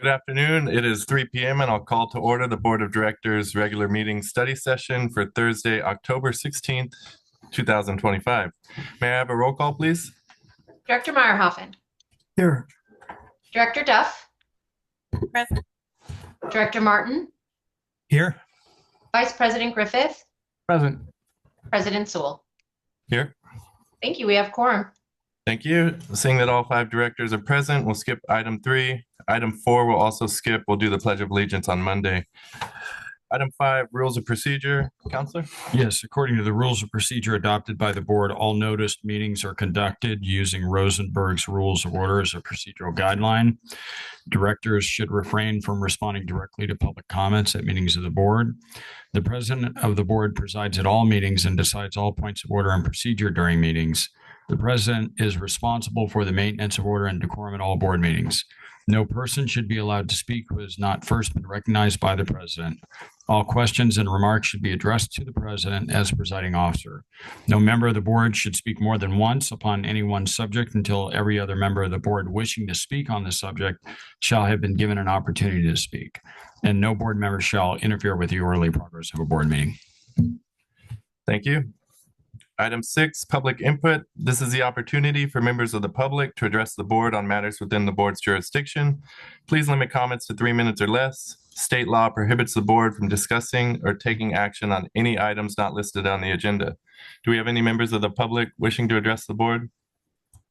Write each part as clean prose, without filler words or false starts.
Good afternoon. It is 3 p.m. and I'll call to order the Board of Directors regular meeting study session for Thursday, October 16th, 2025. May I have a roll call, please? Director Meyerhoffen. Here. Director Duff. Present. Director Martin. Here. Vice President Griffith. Present. President Sewell. Here. Thank you. We have quorum. Thank you. Seeing that all 5 directors are present, we'll skip item 3. Item 4 we'll also skip. We'll do the Pledge of Allegiance on Monday. Item 5, rules of procedure. Counselor? Yes, according to the rules of procedure adopted by the board, all noticed meetings are conducted using Rosenberg's Rules of Order as a procedural guideline. Directors should refrain from responding directly to public comments at meetings of the board. The president of the board presides at all meetings and decides all points of order and procedure during meetings. The president is responsible for the maintenance of order and decorum at all board meetings. No person should be allowed to speak who has not first been recognized by the president. All questions and remarks should be addressed to the president as presiding officer. No member of the board should speak more than once upon any one subject until every other member of the board wishing to speak on the subject shall have been given an opportunity to speak. And no board member shall interfere with the orderly progress of a board meeting. Thank you. Item 6, public input. This is the opportunity for members of the public to address the board on matters within the board's jurisdiction. Please limit comments to 3 minutes or less. State law prohibits the board from discussing or taking action on any items not listed on the agenda. Do we have any members of the public wishing to address the board?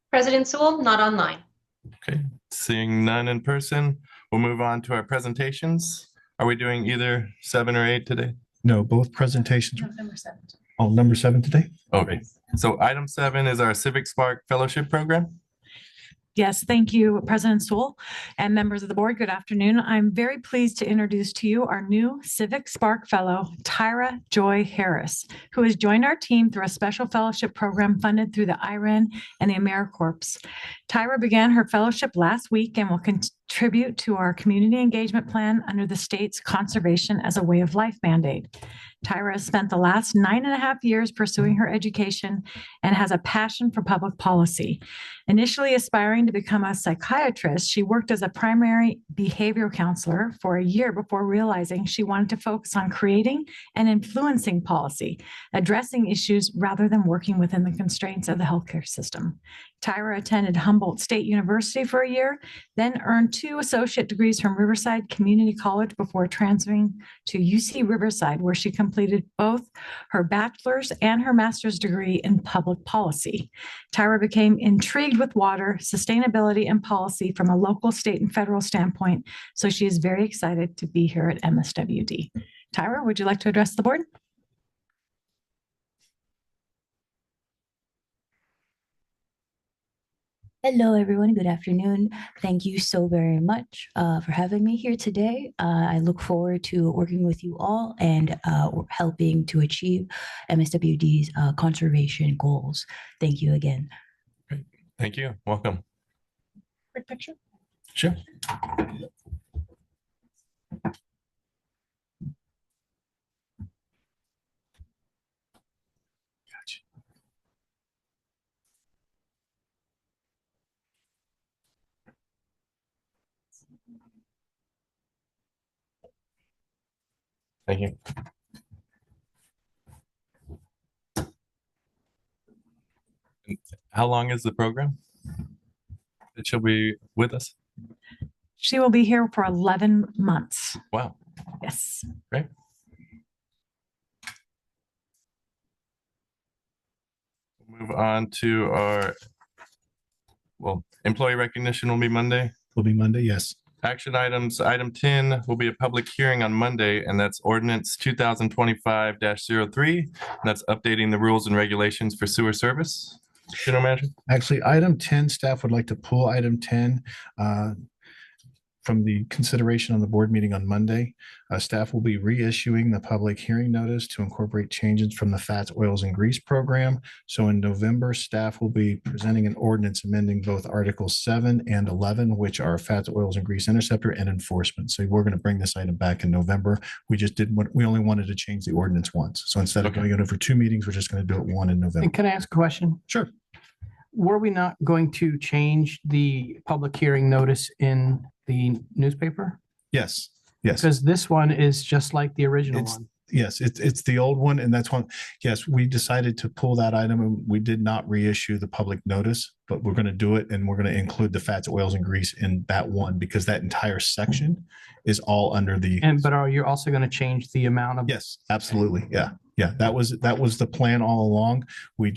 President Sewell, not online. Okay, seeing none in person, we'll move on to our presentations. Are we doing either 7 or 8 today? No, both presentations. Number 7. Oh, number 7 today? Okay, so item 7 is our Civic Spark Fellowship Program. Yes, thank you, President Sewell and members of the board. Good afternoon. I'm very pleased to introduce to you our new Civic Spark Fellow, Tyra Joy Harris, who has joined our team through a special fellowship program funded through the IREN and the AmeriCorps. Tyra began her fellowship last week and will contribute to our community engagement plan under the state's Conservation as a Way of Life mandate. Tyra has spent the last 9.5 years pursuing her education and has a passion for public policy. Initially aspiring to become a psychiatrist, she worked as a primary behavioral counselor for a year before realizing she wanted to focus on creating and influencing policy, addressing issues rather than working within the constraints of the healthcare system. Tyra attended Humboldt State University for a year, then earned 2 associate degrees from Riverside Community College before transferring to UC Riverside, where she completed both her bachelor's and her master's degree in public policy. Tyra became intrigued with water, sustainability, and policy from a local, state, and federal standpoint, so she is very excited to be here at MSWD. Tyra, would you like to address the board? Hello, everyone. Good afternoon. Thank you so very much for having me here today. I look forward to working with you all and helping to achieve MSWD's conservation goals. Thank you again. Great. Thank you. Welcome. Quick picture. Sure. Thank you. How long is the program? She'll be with us? She will be here for 11 months. Wow. Yes. Great. We'll move on to our, employee recognition will be Monday. Will be Monday, yes. Action items, item 10 will be a public hearing on Monday, and that's ordinance 2025-03. That's updating the rules and regulations for sewer service. General Manager? Actually, item 10, staff would like to pull item 10 from the consideration on the board meeting on Monday. Staff will be reissuing the public hearing notice to incorporate changes from the fats, oils, and grease program. So in November, staff will be presenting an ordinance amending both Articles 7 and 11, which are fats, oils, and grease interceptor and enforcement. So we're going to bring this item back in November. We only wanted to change the ordinance once. So instead of going over for 2 meetings, we're just going to do it 1 in November. And can I ask a question? Sure. Were we not going to change the public hearing notice in the newspaper? Yes, yes. Because this one is just like the original It's- one. Yes, it's the old one, and that's one. Yes, we decided to pull that item, and we did not reissue the public notice, but we're going to do it, and we're going to include the fats, oils, and grease in that one because that entire section is all under the. But are you also going to change the amount of? Yes, absolutely. Yeah, yeah. That was the plan all along. We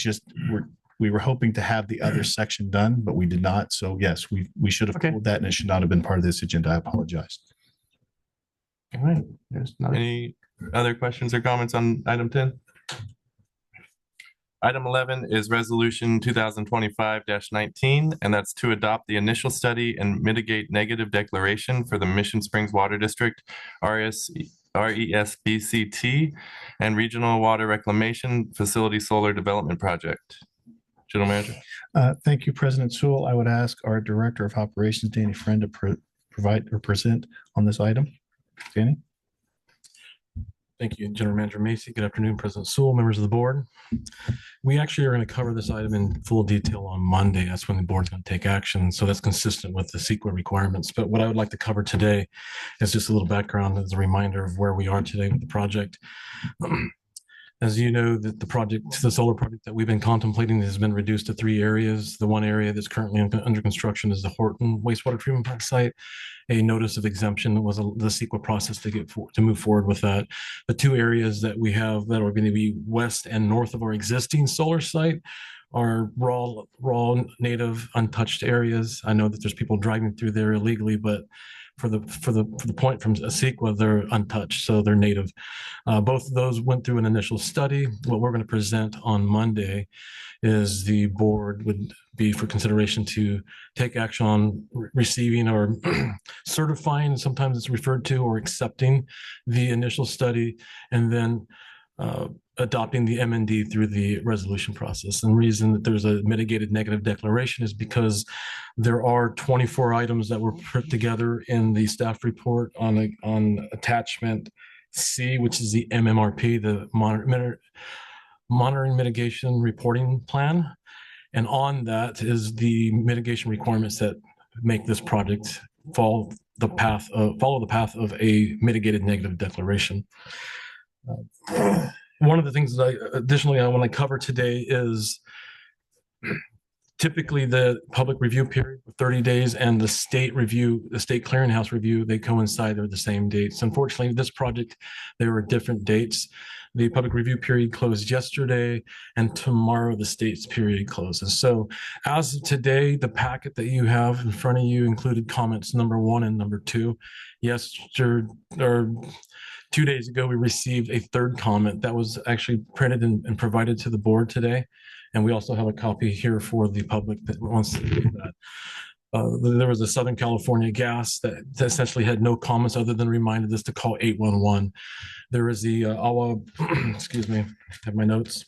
were hoping to have the other section done, but we did not. So yes, we should have Okay. pulled that, and it should not have been part of this agenda. I apologize. All right. There's another. Any other questions or comments on item 10? Item 11 is resolution 2025-19, and that's to adopt the initial study and mitigate negative declaration for the Mission Springs Water District, RESBCT, and Regional Water Reclamation Facility Solar Development Project. General Manager. Thank you, President Sewell. I would ask our Director of Operations, Danny Friend, to provide or present on this item. Danny? Thank you, General Manager Macy. Good afternoon, President Sewell, members of the board. We actually are going to cover this item in full detail on Monday. That's when the board's going to take action. So that's consistent with the CEQA requirements. But what I would like to cover today is just a little background as a reminder of where we are today with the project. As you know, that the solar project that we've been contemplating has been reduced to 3 areas. The one area that's currently under construction is the Horton wastewater treatment plant site. A notice of exemption was the CEQA process to move forward with that. The 2 areas that we have that are going to be west and north of our existing solar site are raw, native, untouched areas. I know that there's people driving through there illegally, but for the point from CEQA, they're untouched, so they're native. Both of those went through an initial study. What we're going to present on Monday is the board would be for consideration to take action on receiving or certifying, sometimes it's referred to, or accepting the initial study, and then adopting the MND through the resolution process. And the reason that there's a mitigated negative declaration is because there are 24 items that were put together in the staff report on attachment C, which is the MMRP, the monitoring mitigation reporting plan. And on that is the mitigation requirements that make this project follow the path of a mitigated negative declaration. One of the things that I want to cover today is typically the public review period of 30 days and the state clearinghouse review, they coincide, they're the same dates. Unfortunately, this project, there were different dates. The public review period closed yesterday, and tomorrow the state's period closes. So as of today, the packet that you have in front of you included comments number 1 and number 2. Yesterday, or 2 days ago, we received a 3rd comment that was actually printed and provided to the board today. And we also have a copy here for the public that wants to read that. There was a Southern California Gas that essentially had no comments other than reminded us to call 811. There is the excuse me, I have my notes.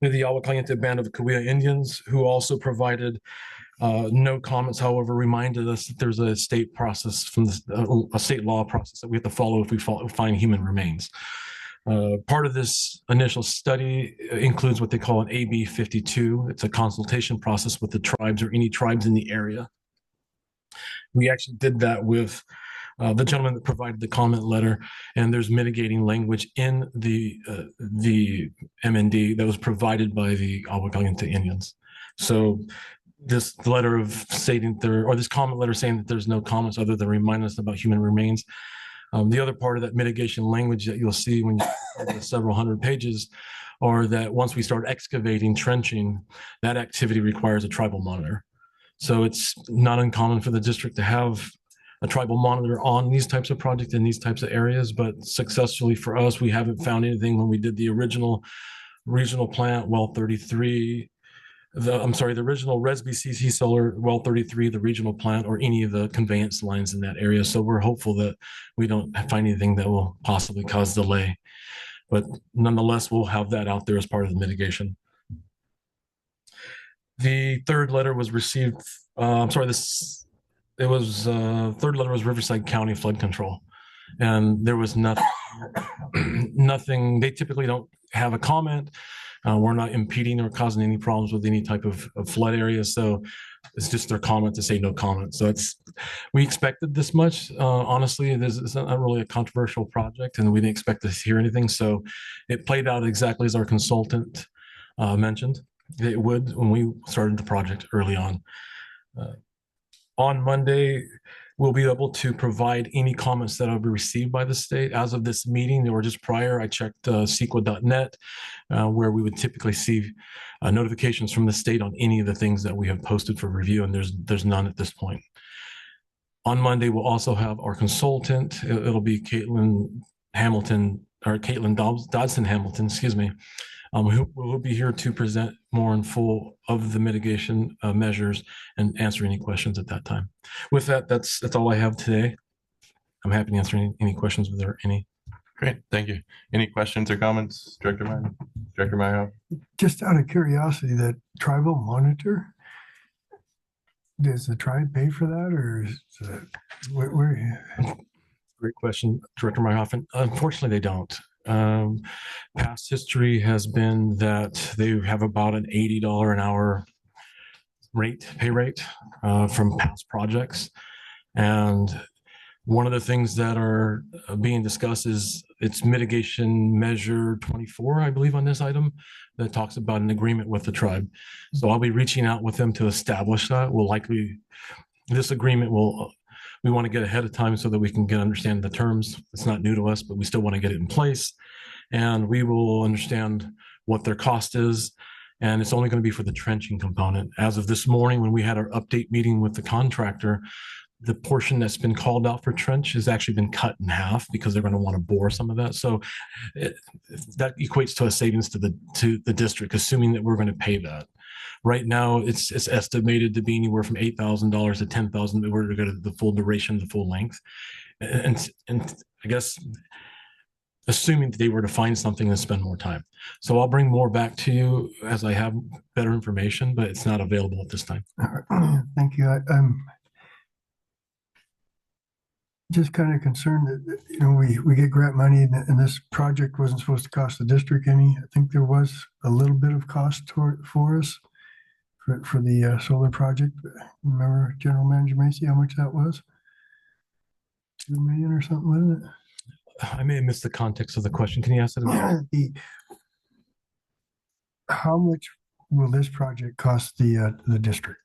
The Agua Caliente Band of Cahuilla Indians, who also provided no comments, however, reminded us that there's a state process from a state law process that we have to follow if we find human remains. Part of this initial study includes what they call an AB 52. It's a consultation process with the tribes or any tribes in the area. We actually did that with the gentleman that provided the comment letter, and there's mitigating language in the MND that was provided by the Agua Caliente Indians. So this letter of stating this comment letter saying that there's no comments other than remind us about human remains. The other part of that mitigation language that you'll see when you read several hundred pages are that once we start excavating, trenching, that activity requires a tribal monitor. So it's not uncommon for the district to have a tribal monitor on these types of projects in these types of areas, but successfully for us, we haven't found anything when we did the original regional plant, well 33, the original RESBCT solar well 33, the regional plant, or any of the conveyance lines in that area. So we're hopeful that we don't find anything that will possibly cause delay, but nonetheless, we'll have that out there as part of the mitigation. The 3rd letter was received, third letter was Riverside County Flood Control. And there was nothing, they typically don't have a comment. We're not impeding or causing any problems with any type of flood area. So it's just their comment to say no comment. So we expected this much. Honestly, it's not really a controversial project and we didn't expect to hear anything. So it played out exactly as our consultant mentioned it would when we started the project early on. On Monday, we'll be able to provide any comments that have been received by the state. As of this meeting or just prior, I checked CEQA.net, where we would typically see notifications from the state on any of the things that we have posted for review, and there's none at this point. On Monday, we'll also have our consultant. It'll be Caitlin Dodson Hamilton, excuse me, who will be here to present more in full of the mitigation measures and answer any questions at that time. With that, that's all I have today. I'm happy to answer any questions if there are any. Great, thank you. Any questions or comments, Director Meyer? Director Meyer? Just out of curiosity, that tribal monitor, does the tribe pay for that, or is it, where? Great question, Director Meyerhoffen. Unfortunately, they don't. Past history has been that they have about an $80 an hour pay rate from past projects. And one of the things that are being discussed is it's mitigation measure 24, I believe, on this item that talks about an agreement with the tribe. So I'll be reaching out with them to establish that. This agreement we want to get ahead of time so that we can understand the terms. It's not new to us, but we still want to get it in place. And we will understand what their cost is. And it's only going to be for the trenching component. As of this morning, when we had our update meeting with the contractor, the portion that's been called out for trench has actually been cut in half because they're going to want to bore some of that. So that equates to a savings to the district, assuming that we're going to pay that. Right now, it's estimated to be anywhere from $8,000 to $10,000 in order to go to the full duration, the full length. And I guess assuming that they were to find something and spend more time. So I'll bring more back to you as I have better information, but it's not available at this time. Thank you. I'm just kind of concerned that, we get grant money and this project wasn't supposed to cost the district any. I think there was a little bit of cost for us for the solar project. Remember, General Manager Macy, how much that was? 2 million or something, wasn't it? I may have missed the context of the question. Can you ask that again? How much will this project cost the district?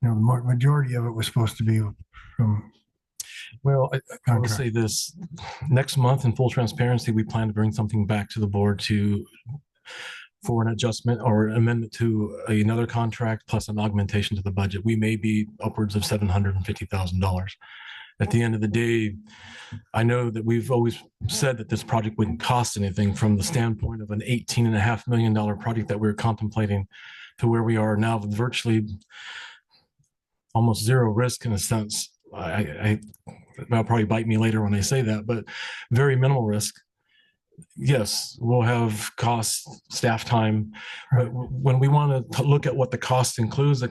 The majority of it was supposed to be from. Well, I will say this. Next month, in full transparency, we plan to bring something back to the board for an adjustment or amendment to another contract plus an augmentation to the budget. We may be upwards of $750,000. At the end of the day, I know that we've always said that this project wouldn't cost anything from the standpoint of an $18.5 million project that we're contemplating to where we are now with virtually almost zero risk in a sense. That'll probably bite me later when I say that, but very minimal risk. Yes, we'll have costs, staff time, but when we want to look at what the cost includes,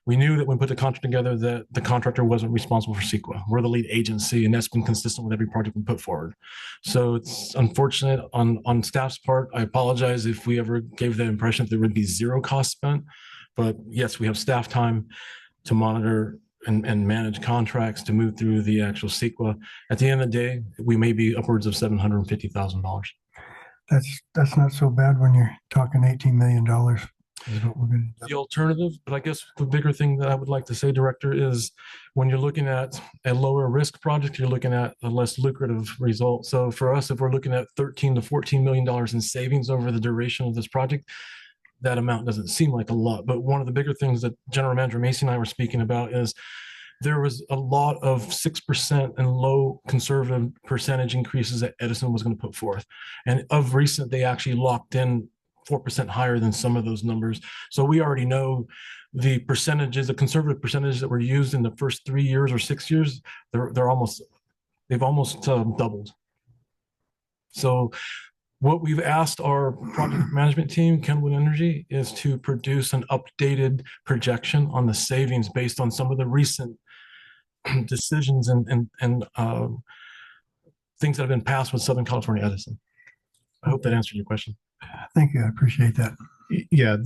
we knew that when we put the contract together that the contractor wasn't responsible for CEQA. We're the lead agency, and that's been consistent with every project we put forward. So it's unfortunate on staff's part. I apologize if we ever gave the impression that there would be zero cost spent, but yes, we have staff time to monitor and manage contracts to move through the actual CEQA. At the end of the day, we may be upwards of $750,000. That's not so bad when you're talking $18 million. Is what we're going to do. The alternative, but I guess the bigger thing that I would like to say, Director, is when you're looking at a lower risk project, you're looking at a less lucrative result. So for us, if we're looking at $13 to $14 million in savings over the duration of this project, that amount doesn't seem like a lot. But one of the bigger things that General Manager Macy and I were speaking about is there was a lot of 6% and low conservative percentage increases that Edison was going to put forth. And of recent, they actually locked in 4% higher than some of those numbers. So we already know the percentages, the conservative percentages that were used in the first 3 years or 6 years, they've almost doubled. So what we've asked our project management team, Kenwood Energy, is to produce an updated projection on the savings based on some of the recent decisions and things that have been passed with Southern California Edison. I hope that answered your question. Thank you. I appreciate that. Yeah,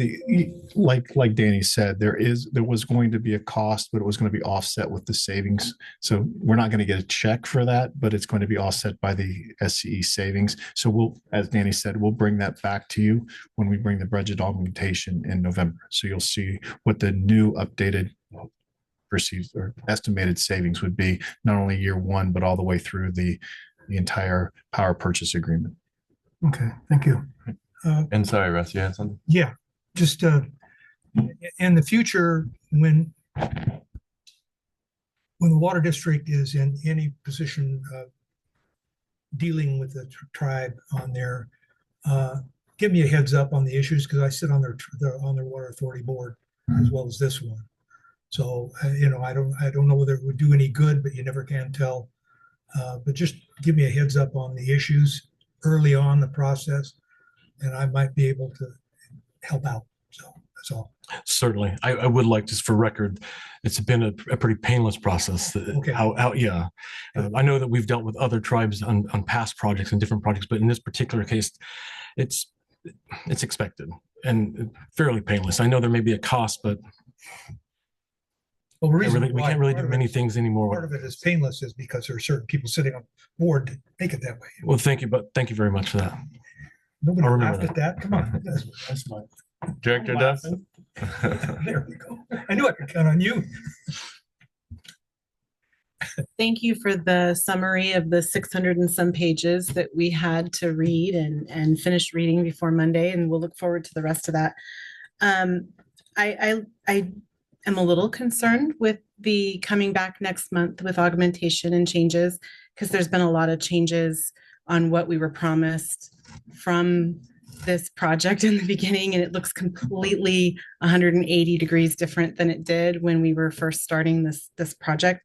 like Danny said, there was going to be a cost, but it was going to be offset with the savings. So we're not going to get a check for that, but it's going to be offset by the SCE savings. So we'll, as Danny said, we'll bring that back to you when we bring the budget augmentation in November. So you'll see what the new updated perceived or estimated savings would be, not only year one, but all the way through the entire power purchase agreement. Okay, thank you. And sorry, Russ, you had something? Yeah, just in the future, when the water district is in any position dealing with the tribe on there, give me a heads up on the issues because I sit on their water authority board as well as this one. So you know, I don't know whether it would do any good, but you never can tell. But just give me a heads up on the issues early on the process, and I might be able to help out. So that's all. Certainly. I would like, just for record, it's been a pretty painless process. Okay. Yeah. I know that we've dealt with other tribes on past projects and different projects, but in this particular case, it's expected and fairly painless. I know there may be a cost, but Well, we can't really do many things anymore. Part of it is painless is because there are certain people sitting on board to make it that way. Well, thank you, but thank you very much for that. Nobody I'll remember laughed at that. Come on. That's fine. Director Duff? There we go. I knew I could count on you. Thank you for the summary of the 600 and some pages that we had to read and finish reading before Monday, and we'll look forward to the rest of that. I am a little concerned with the coming back next month with augmentation and changes, because there's been a lot of changes on what we were promised from this project in the beginning, and it looks completely 180 degrees different than it did when we were first starting this project.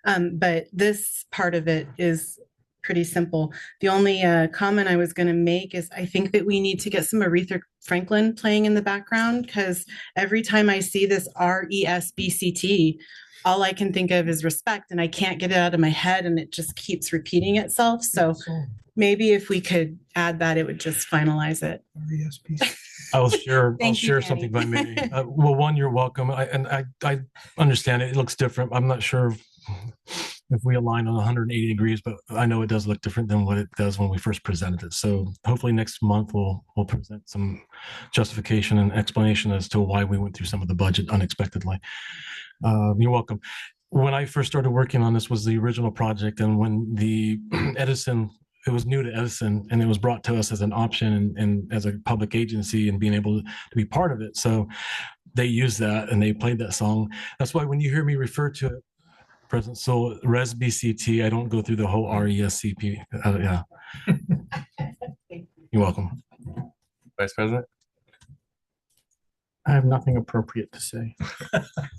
But this part of it is pretty simple. The only comment I was going to make is I think that we need to get some Aretha Franklin playing in the background, because every time I see this RESBCT, all I can think of is respect, and I can't get it out of my head, and it just keeps repeating itself. So maybe if we could add that, it would just finalize it. I'll share Thank you, something Danny. by me. Well, one, you're welcome. I understand it. It looks different. I'm not sure if we align on 180 degrees, but I know it does look different than what it does when we first presented it. So hopefully next month we'll present some justification and explanation as to why we went through some of the budget unexpectedly. You're welcome. When I first started working on this was the original project, and when the Edison, it was new to Edison, and it was brought to us as an option and as a public agency and being able to be part of it. So they used that and they played that song. That's why when you hear me refer to it, President Sewell, RESBCT, I don't go through the whole RESCP. Yeah. You're welcome. Vice President? I have nothing appropriate to say.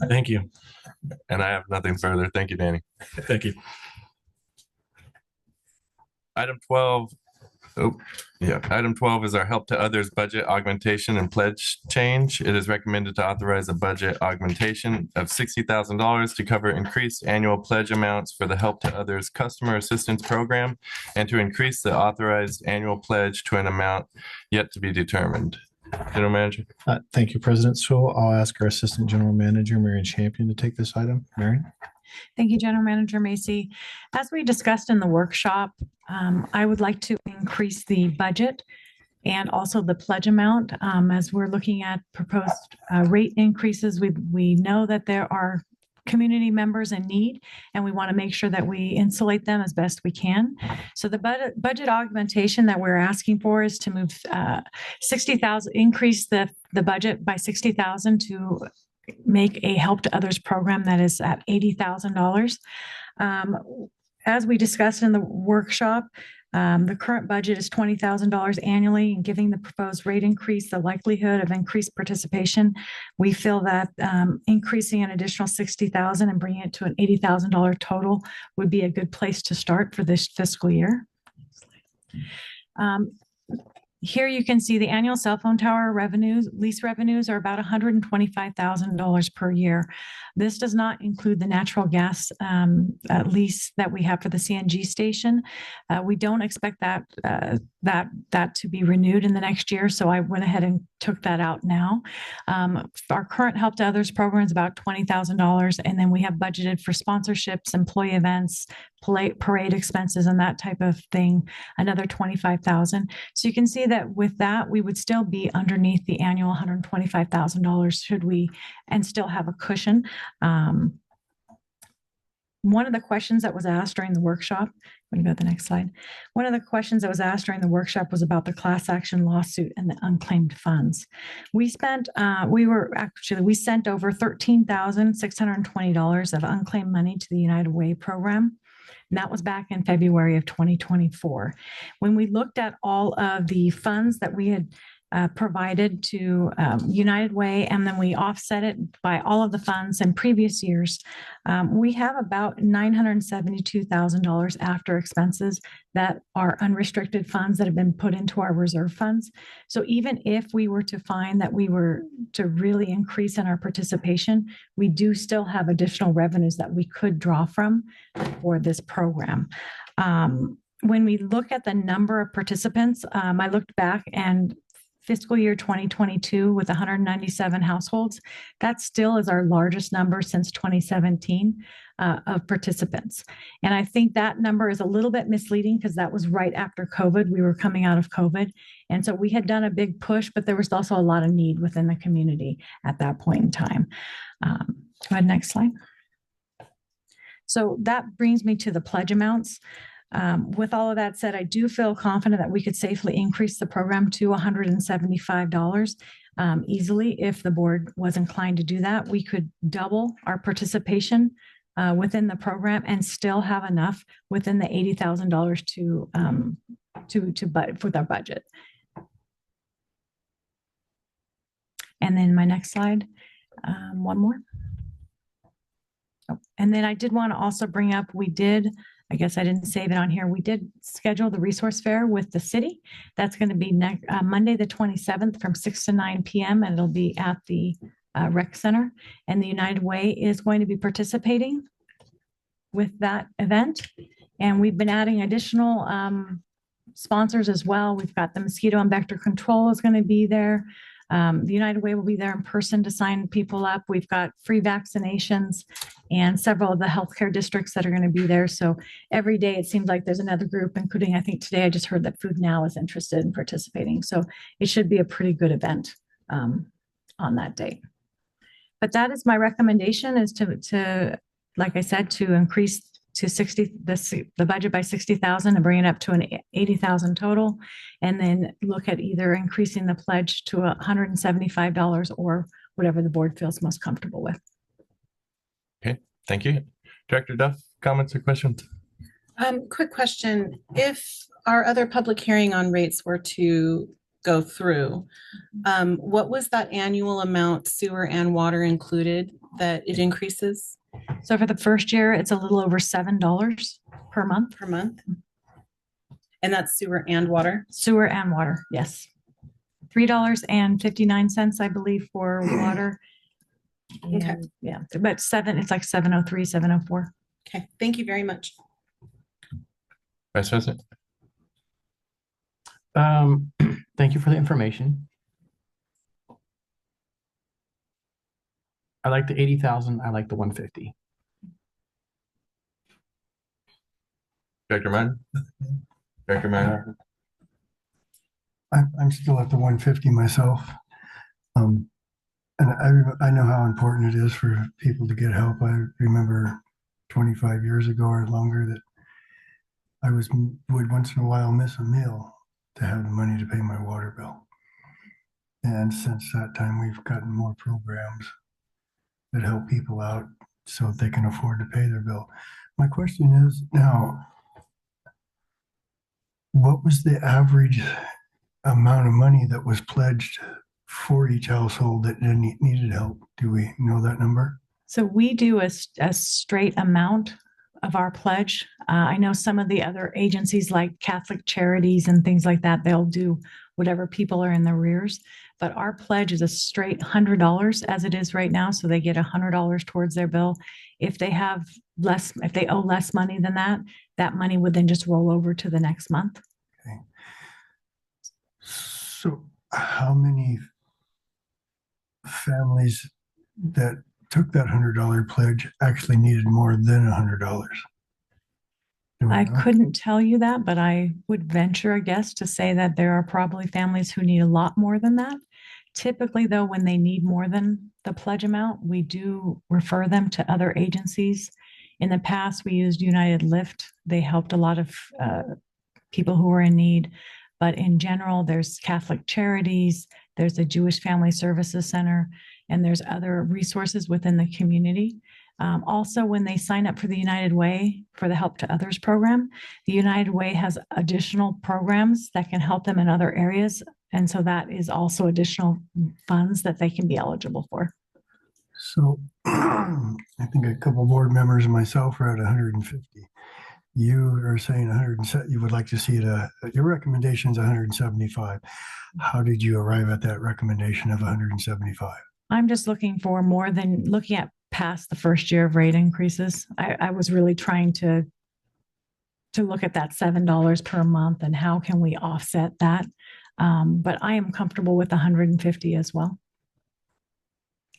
Thank you. And I have nothing further. Thank you, Danny. Thank you. Item 12. Item 12 is our Help to Others budget augmentation and pledge change. It is recommended to authorize a budget augmentation of $60,000 to cover increased annual pledge amounts for the Help to Others Customer Assistance Program and to increase the authorized annual pledge to an amount yet to be determined. General Manager. Thank you, President Sewell. I'll ask our Assistant General Manager, Marion Champion, to take this item. Marion? Thank you, General Manager Macy. As we discussed in the workshop, I would like to increase the budget and also the pledge amount. As we're looking at proposed rate increases, we know that there are community members in need, and we want to make sure that we insulate them as best we can. So the budget augmentation that we're asking for is to move 60,000, increase the budget by 60,000 to make a Help to Others program that is at $80,000. As we discussed in the workshop, the current budget is $20,000 annually, and giving the proposed rate increase the likelihood of increased participation, we feel that increasing an additional $60,000 and bringing it to an $80,000 total would be a good place to start for this fiscal year. Here you can see the annual cell phone tower revenues, lease revenues are about $125,000 per year. This does not include the natural gas lease that we have for the CNG station. We don't expect that to be renewed in the next year, so I went ahead and took that out now. Our current Help to Others program is about $20,000, and then we have budgeted for sponsorships, employee events, parade expenses, and that type of thing, another $25,000. So you can see that with that, we would still be underneath the annual $125,000 should we, and still have a cushion. One of the questions that was asked during the workshop, I'm going to go to the next slide. One of the questions that was asked during the workshop was about the class action lawsuit and the unclaimed funds. We sent over $13,620 of unclaimed money to the United Way program. And that was back in February of 2024. When we looked at all of the funds that we had provided to United Way, and then we offset it by all of the funds in previous years, we have about $972,000 after expenses that are unrestricted funds that have been put into our reserve funds. So even if we were to find that we were to really increase in our participation, we do still have additional revenues that we could draw from for this program. When we look at the number of participants, I looked back and fiscal year 2022 with 197 households, that still is our largest number since 2017 of participants. And I think that number is a little bit misleading because that was right after COVID. We were coming out of COVID. And so we had done a big push, but there was also a lot of need within the community at that point in time. Go ahead, next slide. So that brings me to the pledge amounts. With all of that said, I do feel confident that we could safely increase the program to $175 easily. If the board was inclined to do that, we could double our participation within the program and still have enough within the $80,000 for their budget. And then my next slide, one more. Oh, and then I did want to also bring up, I guess I didn't save it on here. We did schedule the resource fair with the city. That's going to be Monday, the 27th from 6 to 9 p.m. and it'll be at the rec center. And the United Way is going to be participating with that event. And we've been adding additional sponsors as well. We've got the mosquito and vector control is going to be there. The United Way will be there in person to sign people up. We've got free vaccinations and several of the healthcare districts that are going to be there. So every day it seems like there's another group, including, I think today I just heard that Food Now is interested in participating. So it should be a pretty good event on that day. But that is my recommendation, is to like I said, to increase to the budget by 60,000 and bring it up to an 80,000 total, and then look at either increasing the pledge to $175 or whatever the board feels most comfortable with. Okay, thank you. Director Duff, comments or questions? Quick question. If our other public hearing on rates were to go through, what was that annual amount, sewer and water included, that it increases? So for the first year, it's a little over $7 per month. Per month? And that's sewer and water? Sewer and water, yes. $3.59, I believe, for water. Okay. And, yeah, but it's like 703, 704. Okay, thank you very much. Vice President. Thank you for the information. I like the 80,000. I like the 150. Director Martin? Director Martin? I'm still at the 150 myself. And I know how important it is for people to get help. I remember 25 years ago or longer that I would once in a while miss a meal to have the money to pay my water bill. And since that time, we've gotten more programs that help people out so they can afford to pay their bill. My question is now, what was the average amount of money that was pledged for each household that needed help? Do we know that number? So we do a straight amount of our pledge. I know some of the other agencies like Catholic Charities and things like that, they'll do whatever people are in the rears. But our pledge is a straight $100 as it is right now. So they get $100 towards their bill. If they have less, if they owe less money than that, that money would then just roll over to the next month. Okay. So how many families that took that $100 pledge actually needed more than $100? I couldn't tell you that, but I would venture a guess to say that there are probably families who need a lot more than that. Typically, though, when they need more than the pledge amount, we do refer them to other agencies. In the past, we used United Lift. They helped a lot of people who were in need. But in general, there's Catholic Charities, there's the Jewish Family Services Center, and there's other resources within the community. Also, when they sign up for the United Way for the Help to Others program, the United Way has additional programs that can help them in other areas. And so that is also additional funds that they can be eligible for. So I think a couple board members and myself are at 150. You are saying 100, you would like to see it, your recommendation is 175. How did you arrive at that recommendation of 175? I'm just looking for more than looking at past the first year of rate increases. I was really trying to look at that $7 per month and how can we offset that. But I am comfortable with 150 as well.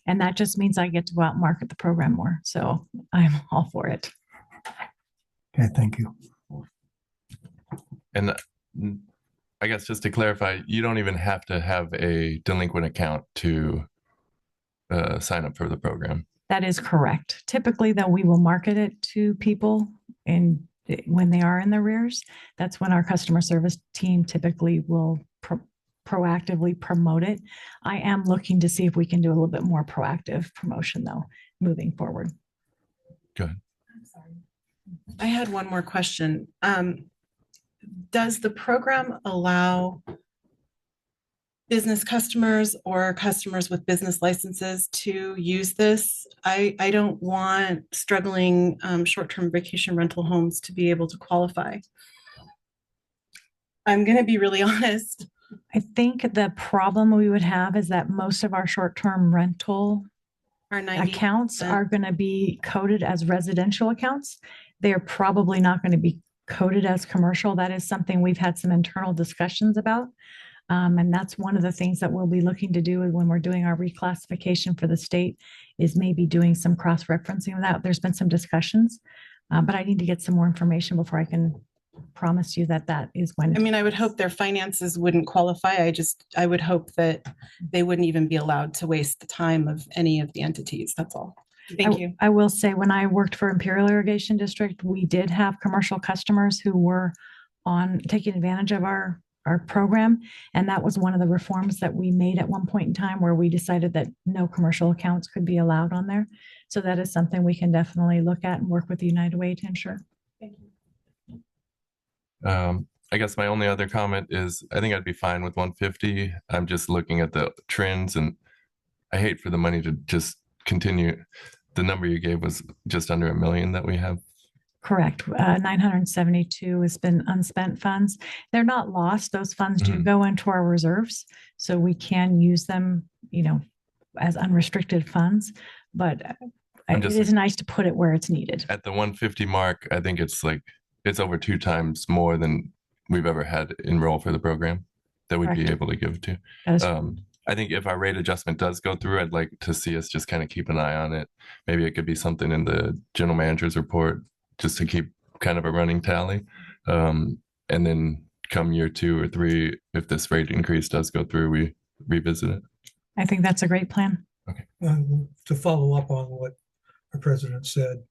And that just means I get to go out and market the program more. So I'm all for it. Okay, thank you. And I guess just to clarify, you don't even have to have a delinquent account to sign up for the program. That is correct. Typically, though, we will market it to people when they are in the rears. That's when our customer service team typically will proactively promote it. I am looking to see if we can do a little bit more proactive promotion, though, moving forward. Good. I had one more question. Does the program allow business customers or customers with business licenses to use this? I don't want struggling short-term vacation rental homes to be able to qualify. I'm going to be really honest. I think the problem we would have is that most of our short-term rental accounts are going to be coded as residential accounts. They're probably not going to be coded as commercial. That is something we've had some internal discussions about. And that's one of the things that we'll be looking to do when we're doing our reclassification for the state is maybe doing some cross-referencing of that. There's been some discussions, but I need to get some more information before I can promise you that that is when. I mean, I would hope their finances wouldn't qualify. I would hope that they wouldn't even be allowed to waste the time of any of the entities. That's all. Thank you. I will say when I worked for Imperial Irrigation District, we did have commercial customers who were taking advantage of our program. And that was one of the reforms that we made at one point in time where we decided that no commercial accounts could be allowed on there. So that is something we can definitely look at and work with the United Way to ensure. Thank you. I guess my only other comment is I think I'd be fine with 150. I'm just looking at the trends and I hate for the money to just continue. The number you gave was just under $1 million that we have. Correct. 972 has been unspent funds. They're not lost. Those funds do go into our reserves. So we can use them, as unrestricted funds, but it is nice to put it where it's needed. At the 150 mark, I think it's over 2 times more than we've ever had enroll for the program that we'd be able to give to. I think if our rate adjustment does go through, I'd like to see us just kind of keep an eye on it. Maybe it could be something in the general manager's report just to keep kind of a running tally. And then come year 2 or 3, if this rate increase does go through, we revisit it. I think that's a great plan. Okay. To follow up on what our president said,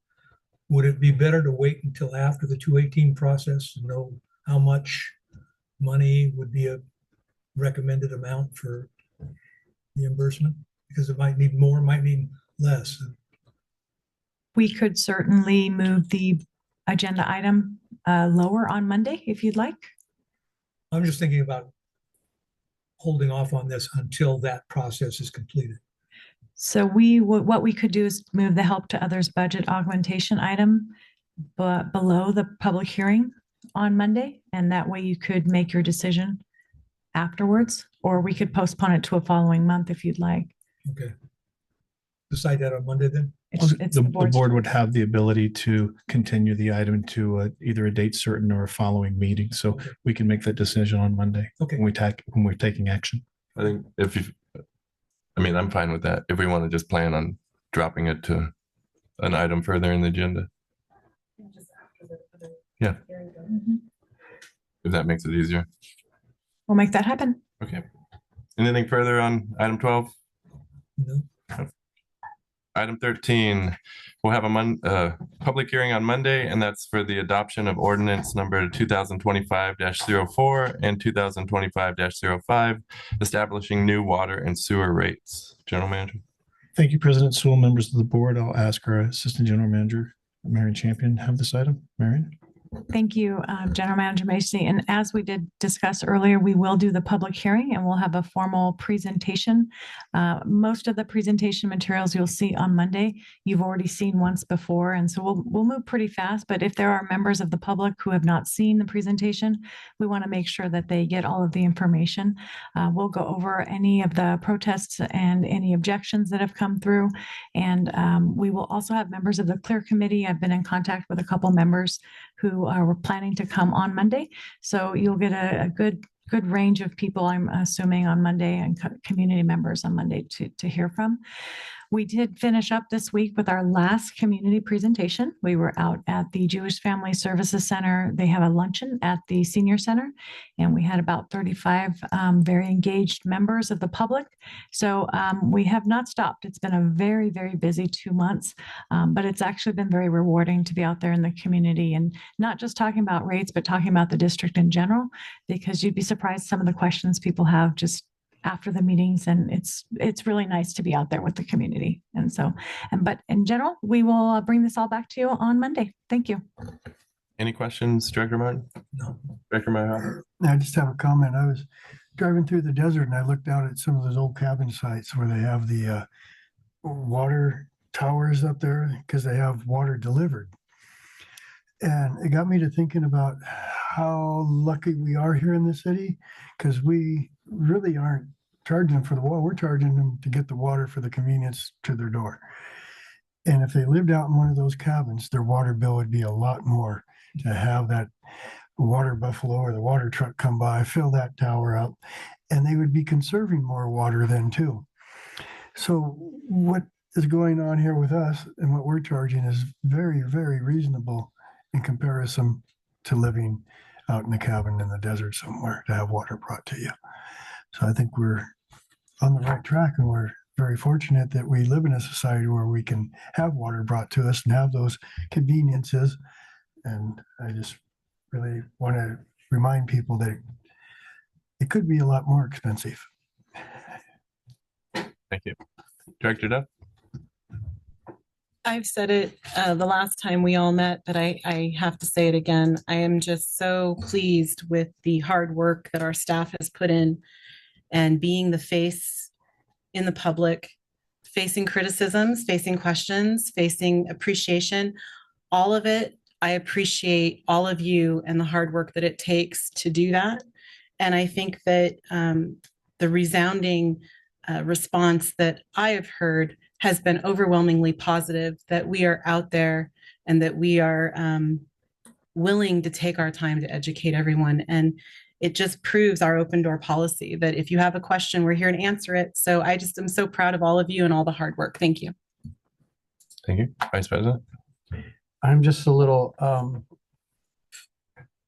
would it be better to wait until after the 218 process to know how much money would be a recommended amount for reimbursement? Because it might need more, might need less. We could certainly move the agenda item lower on Monday if you'd like. I'm just thinking about holding off on this until that process is completed. So what we could do is move the help to others budget augmentation item below the public hearing on Monday, and that way you could make your decision afterwards, or we could postpone it to a following month if you'd like. Okay. Decide that on Monday then? It's The the board's board would have the ability to continue the item to either a date certain or a following meeting. So Okay. we can make that decision on Monday Okay. when we're taking action. I think I'm fine with that. If we want to just plan on dropping it to an item further in the agenda, Yeah. Mhm. if that makes it easier. We'll make that happen. Okay. Anything further on item 12? No. Item 13, we'll have a public hearing on Monday, and that's for the adoption of ordinance number 2025-04 and 2025-05, establishing new water and sewer rates. General Manager. Thank you, President Sewell, members of the board. I'll ask our Assistant General Manager, Marion Champion, have this item. Marion? Thank you, General Manager Macy. And as we did discuss earlier, we will do the public hearing and we'll have a formal presentation. Most of the presentation materials you'll see on Monday, you've already seen once before. And so we'll move pretty fast. But if there are members of the public who have not seen the presentation, we want to make sure that they get all of the information. We'll go over any of the protests and any objections that have come through. And we will also have members of the CLEAR Committee. I've been in contact with a couple members who were planning to come on Monday. So you'll get a good range of people, I'm assuming, on Monday, and community members on Monday to hear from. We did finish up this week with our last community presentation. We were out at the Jewish Family Services Center. They have a luncheon at the Senior Center, and we had about 35 very engaged members of the public. So we have not stopped. It's been a very, very busy 2 months, but it's actually been very rewarding to be out there in the community and not just talking about rates, but talking about the district in general, because you'd be surprised some of the questions people have just after the meetings, and it's really nice to be out there with the community. And so, but in general, we will bring this all back to you on Monday. Thank you. Any questions, Director Martin? No. Director Myhoff? I just have a comment. I was driving through the desert and I looked out at some of those old cabin sites where they have the water towers up there because they have water delivered. And it got me to thinking about how lucky we are here in the city, because we really aren't charging them for the water. We're charging them to get the water for the convenience to their door. And if they lived out in one of those cabins, their water bill would be a lot more to have that water buffalo or the water truck come by, fill that tower up, and they would be conserving more water then too. So what is going on here with us and what we're charging is very, very reasonable in comparison to living out in a cabin in the desert somewhere to have water brought to you. So I think we're on the right track, and we're very fortunate that we live in a society where we can have water brought to us and have those conveniences. And I just really want to remind people that it could be a lot more expensive. Thank you. Director Duff? I've said it the last time we all met, but I have to say it again. I am just so pleased with the hard work that our staff has put in and being the face in the public, facing criticisms, facing questions, facing appreciation, all of it. I appreciate all of you and the hard work that it takes to do that. And I think that the resounding response that I have heard has been overwhelmingly positive, that we are out there and that we are willing to take our time to educate everyone. And it just proves our open door policy that if you have a question, we're here to answer it. So I just am so proud of all of you and all the hard work. Thank you. Thank you. Vice President? I'm just a little, I'm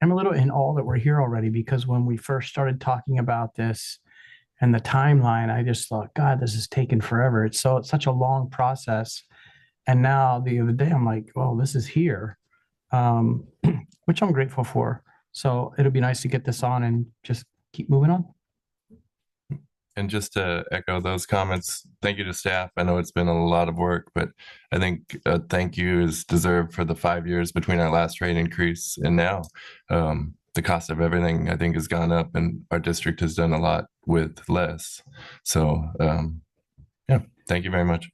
a little in awe that we're here already, because when we first started talking about this and the timeline, I just thought, God, this has taken forever. It's such a long process. And now the other day, I'm like, well, this is here, which I'm grateful for. So it'll be nice to get this on and just keep moving on. And just to echo those comments, thank you to staff. I know it's been a lot of work, but I think a thank you is deserved for the 5 years between our last rate increase and now. The cost of everything, I think, has gone up, and our district has done a lot with less. So, yeah, thank you very much.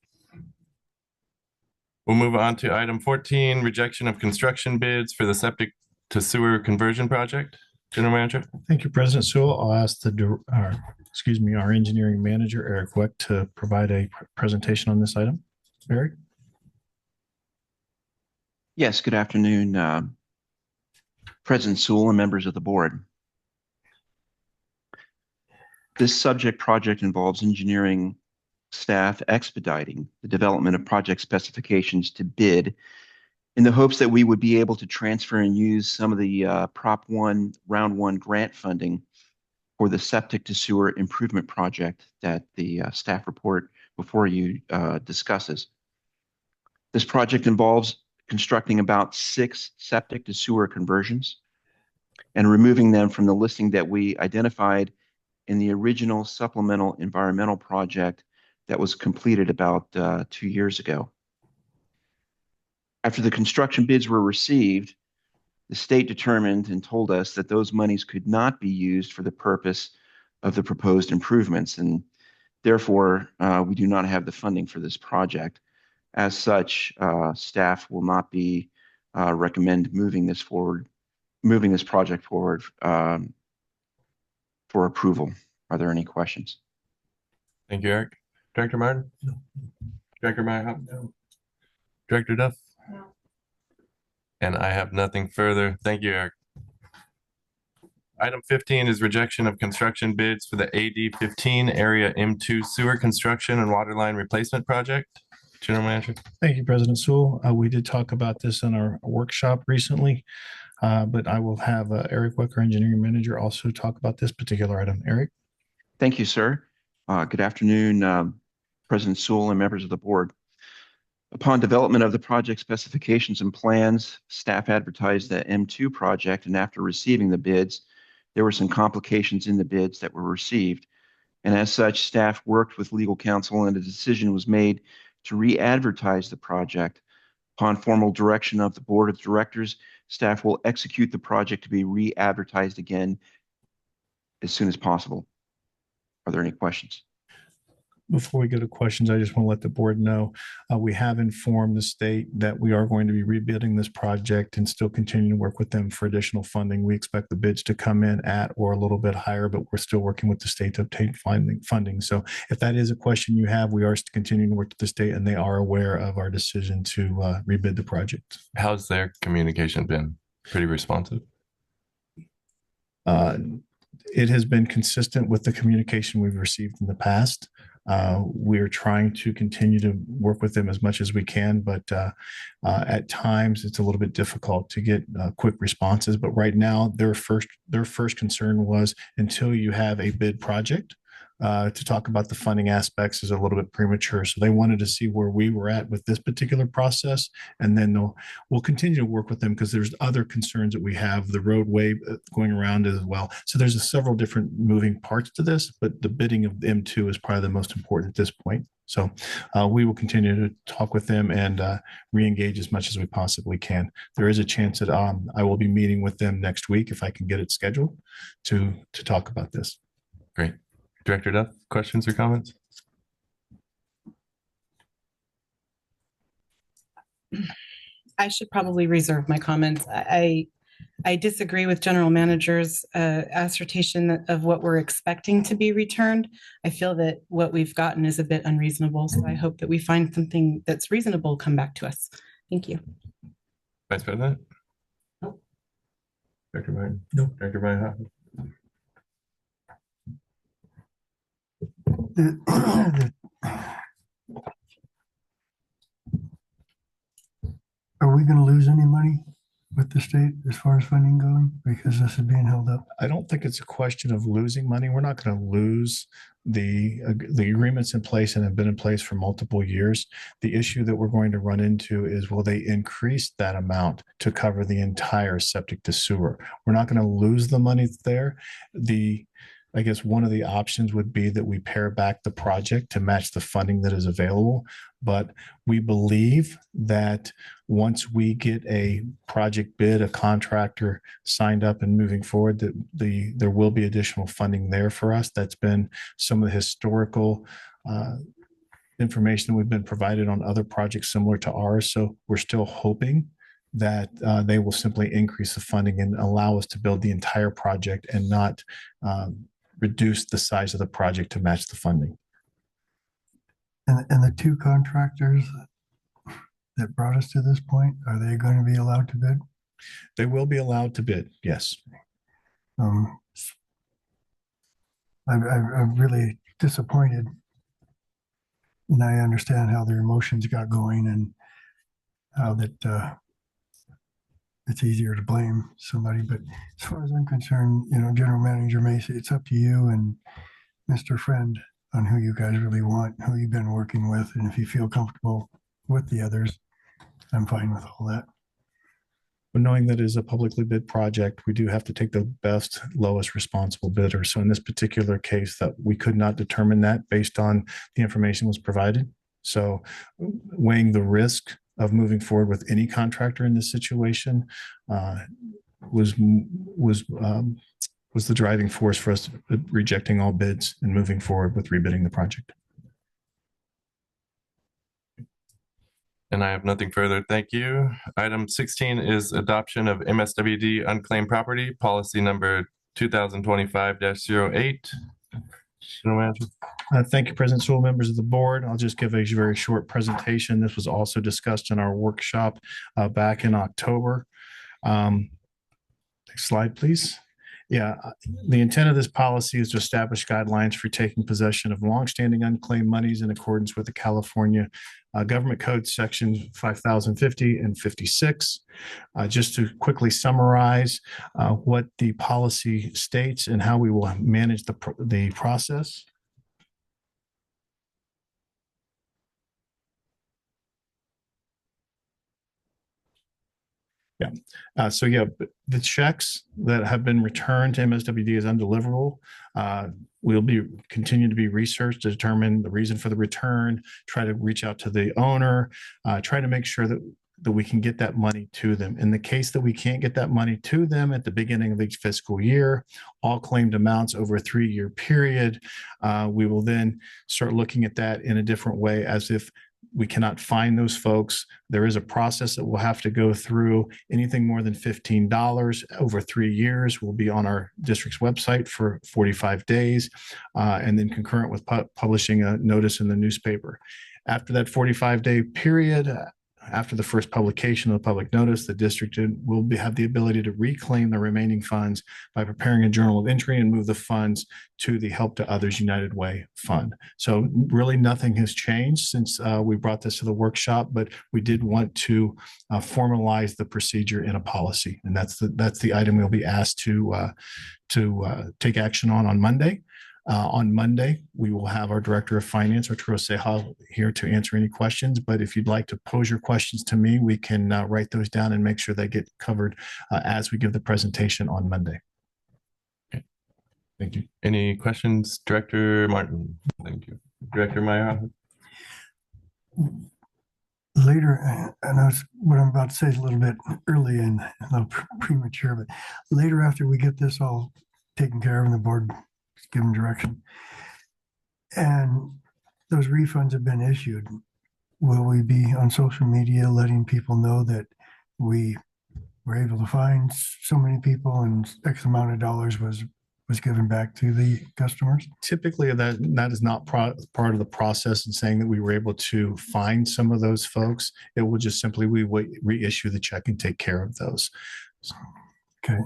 We'll move on to item 14, rejection of construction bids for the septic to sewer conversion project. General Manager. Thank you, President Sewell. I'll ask our engineering manager, Eric Weck, to provide a presentation on this item. Eric? Yes, good afternoon, President Sewell and members of the board. This subject project involves engineering staff expediting the development of project specifications to bid in the hopes that we would be able to transfer and use some of the Prop 1 Round 1 grant funding for the septic to sewer improvement project that the staff report before you discusses. This project involves constructing about 6 septic to sewer conversions and removing them from the listing that we identified in the original supplemental environmental project that was completed about 2 years ago. After the construction bids were received, the state determined and told us that those monies could not be used for the purpose of the proposed improvements, and therefore we do not have the funding for this project. As such, staff will not be recommend moving this project forward for approval. Are there any questions? Thank you, Eric. Director Martin? No. Director Myhoff? No. Director Duff? No. And I have nothing further. Thank you, Eric. Item 15 is rejection of construction bids for the AD 15 Area M2 sewer construction and water line replacement project. General Manager. Thank you, President Sewell. We did talk about this in our workshop recently, but I will have Eric Weck, our engineering manager, also talk about this particular item. Eric? Thank you, sir. Good afternoon, President Sewell and members of the board. Upon development of the project specifications and plans, staff advertised the M2 project, and after receiving the bids, there were some complications in the bids that were received. And as such, staff worked with legal counsel and a decision was made to re-advertise the project. Upon formal direction of the board of directors, staff will execute the project to be re-advertised again as soon as possible. Are there any questions? Before we go to questions, I just want to let the board know, we have informed the state that we are going to be rebidding this project and still continuing to work with them for additional funding. We expect the bids to come in at or a little bit higher, but we're still working with the state to obtain funding. So if that is a question you have, we are continuing to work with the state and they are aware of our decision to rebid the project. How's their communication been? Pretty responsive? It has been consistent with the communication we've received in the past. We're trying to continue to work with them as much as we can, but at times it's a little bit difficult to get quick responses. But right now, their first concern was until you have a bid project, to talk about the funding aspects is a little bit premature. So they wanted to see where we were at with this particular process, and then we'll continue to work with them because there's other concerns that we have, the roadway going around as well. So there's several different moving parts to this, but the bidding of the M2 is probably the most important at this point. So we will continue to talk with them and re-engage as much as we possibly can. There is a chance that I will be meeting with them next week if I can get it scheduled to talk about this. Great. Director Duff, questions or comments? I should probably reserve my comments. I disagree with General Manager's assertion of what we're expecting to be returned. I feel that what we've gotten is a bit unreasonable, so I hope that we find something that's reasonable come back to us. Thank you. Vice President? No. Director Martin? No. Director Myhoff? Are we going to lose any money with the state as far as funding going because this is being held up? I don't think it's a question of losing money. We're not going to lose the agreements in place and have been in place for multiple years. The issue that we're going to run into is, will they increase that amount to cover the entire septic to sewer? We're not going to lose the money there. I guess one of the options would be that we pare back the project to match the funding that is available. But we believe that once we get a project bid, a contractor signed up and moving forward, that there will be additional funding there for us. That's been some of the historical information we've been provided on other projects similar to ours. So we're still hoping that they will simply increase the funding and allow us to build the entire project and not reduce the size of the project to match the funding. And the two contractors that brought us to this point, are they going to be allowed to bid? They will be allowed to bid, yes. I'm really disappointed. And I understand how their emotions got going and how that it's easier to blame somebody. But as far as I'm concerned, General Manager Macy, it's up to you and Mr. Friend on who you guys really want, who you've been working with. And if you feel comfortable with the others, I'm fine with all that. But knowing that it is a publicly bid project, we do have to take the best, lowest responsible bidder. So in this particular case, that we could not determine that based on the information was provided. So weighing the risk of moving forward with any contractor in this situation was the driving force for us rejecting all bids and moving forward with rebidding the project. And I have nothing further. Thank you. Item 16 is adoption of MSWD unclaimed property policy number 2025-08. General Manager. Thank you, President Sewell, members of the board. I'll just give a very short presentation. This was also discussed in our workshop back in October. Next slide, please. Yeah, the intent of this policy is to establish guidelines for taking possession of longstanding unclaimed monies in accordance with the California Government Code Section 5050 and 56. Just to quickly summarize what the policy states and how we will manage the process. Yeah. So yeah, the checks that have been returned to MSWD as undeliverable will continue to be researched to determine the reason for the return, try to reach out to the owner, try to make sure that we can get that money to them. In the case that we can't get that money to them at the beginning of each fiscal year, all claimed amounts over a 3-year period, we will then start looking at that in a different way, as if we cannot find those folks. There is a process that we'll have to go through. Anything more than $15 over 3 years will be on our district's website for 45 days, and then concurrent with publishing a notice in the newspaper. After that 45-day period, after the first publication of the public notice, the district will have the ability to reclaim the remaining funds by preparing a journal of entry and move the funds to the Help to Others United Way Fund. So really nothing has changed since we brought this to the workshop, but we did want to formalize the procedure in a policy. And that's the item we'll be asked to take action on Monday. On Monday, we will have our Director of Finance, Arturo Ceja, here to answer any questions. But if you'd like to pose your questions to me, we can write those down and make sure they get covered as we give the presentation on Monday. Okay. Thank you. Any questions, Director Martin? Thank you. Director Meyer. Later, I know what I'm about to say is a little bit early and a little premature, but later after we get this all taken care of and the board given direction, and those refunds have been issued, will we be on social media letting people know that we were able to find so many people and X amount of dollars was given back to the customers? Typically, that is not part of the process in saying that we were able to find some of those folks. It will just simply we reissue the check and take care of those. Okay.